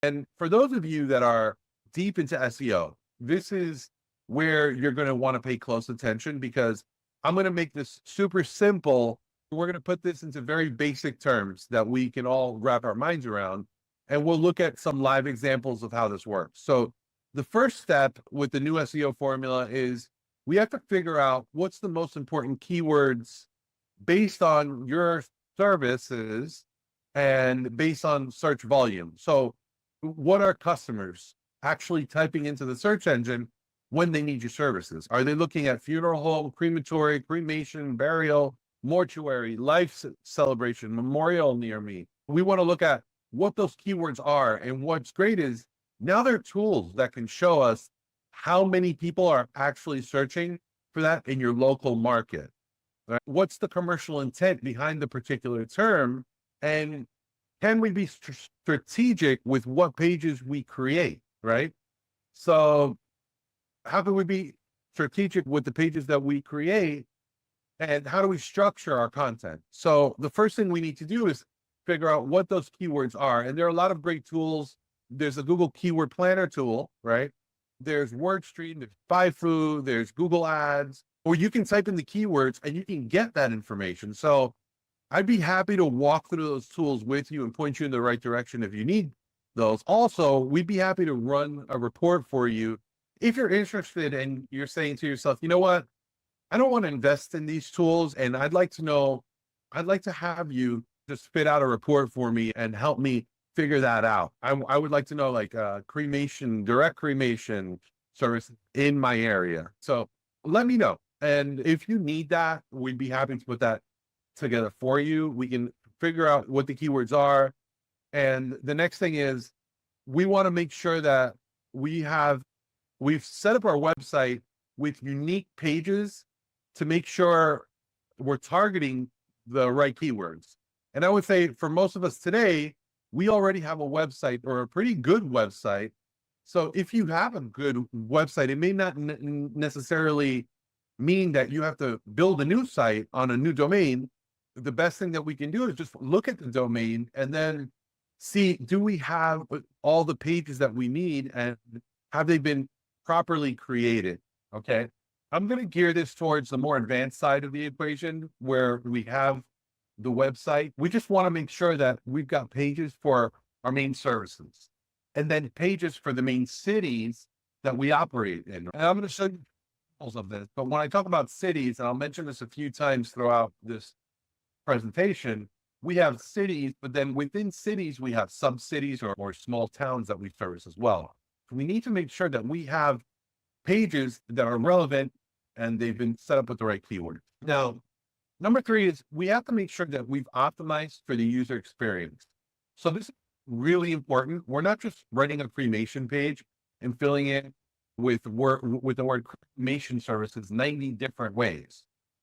And for those of you that are deep into SEO, this is where you're going to want to pay close attention because I'm going to make this super simple. We're going to put this into very basic terms that we can all wrap our minds around. And we'll look at some live examples of how this works. So the first step with the new SEO formula is we have to figure out what's the most important keywords based on your services and based on search volume. So what are customers actually typing into the search engine when they need your services? Are they looking at funeral home, crematory, cremation, burial, mortuary, life celebration, memorial near me? We want to look at what those keywords are. And what's great is now there are tools that can show us how many people are actually searching for that in your local market. Right? What's the commercial intent behind the particular term? And can we be strategic with what pages we create, right? So how can we be strategic with the pages that we create, and how do we structure our content? So the first thing we need to do is figure out what those keywords are. And there are a lot of great tools. There's a Google Keyword Planner tool, right? There's WordStream, there's Baifu, there's Google Ads, or you can type in the keywords and you can get that information. So I'd be happy to walk through those tools with you and point you in the right direction if you need those. Also, we'd be happy to run a report for you if you're interested and you're saying to yourself, you know what, I don't want to invest in these tools, and I'd like to have you just spit out a report for me and help me figure that out. I would like to know like cremation, direct cremation service in my area. So let me know. And if you need that, we'd be happy to put that together for you. We can figure out what the keywords are. And the next thing is we want to make sure that we've set up our website with unique pages to make sure we're targeting the right keywords. And I would say for most of us today, we already have a website or a pretty good website. So if you have a good website, it may not necessarily mean that you have to build a new site on a new domain. The best thing that we can do is just look at the domain and then see, do we have all the pages that we need and have they been properly created? Okay. I'm going to gear this towards the more advanced side of the equation where we have the website. We just want to make sure that we've got pages for our main services and then pages for the main cities that we operate in. And I'm going to show you examples of this, but when I talk about cities, and I'll mention this a few times throughout this presentation, we have cities, but then within cities, we have sub-cities or small towns that we service as well. We need to make sure that we have pages that are relevant and they've been set up with the right keywords. Now, number 3 is we have to make sure that we've optimized for the user experience. So this is really important. We're not just writing a cremation page and filling it with the word cremation services 90 different ways.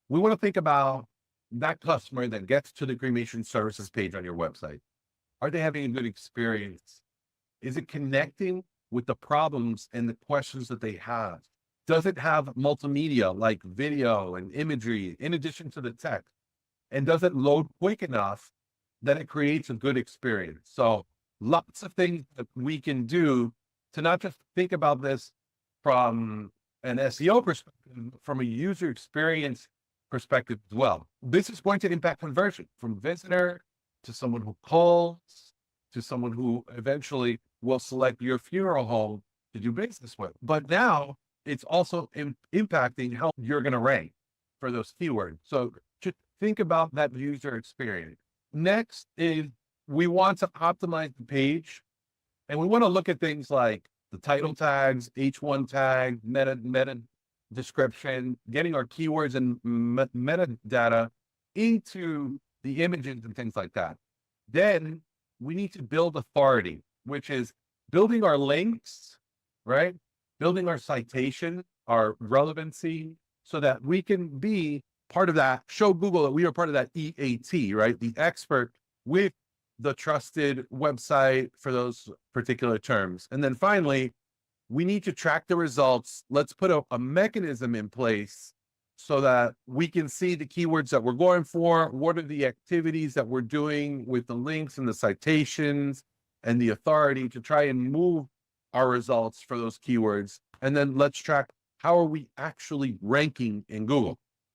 We want to think about that customer that gets to the cremation services page on your website. Are they having a good experience? Is it connecting with the problems and the questions that they have? Does it have multimedia like video and imagery in addition to the text? And does it load quick enough that it creates a good experience? So lots of things that we can do to not just think about this from an SEO perspective, from a user experience perspective as well. This is going to impact conversion from visitor to someone who calls to someone who eventually will select your funeral home to do business with. But now it's also impacting how you're going to rank for those keywords. So just think about that user experience. Next is we want to optimize the page, and we want to look at things like the title tags, H1 tag, meta description, getting our keywords and metadata into the images and things like that. Then we need to build authority, which is building our links, right? Building our citation, our relevancy, so that we can be part of that, show Google that we are part of that EAT, right? The expert with the trusted website for those particular terms. And then finally, we need to track the results. Let's put a mechanism in place so that we can see the keywords that we're going for. What are the activities that we're doing with the links and the citations and the authority to try and move our results for those keywords. And then let's track how are we actually ranking in Google.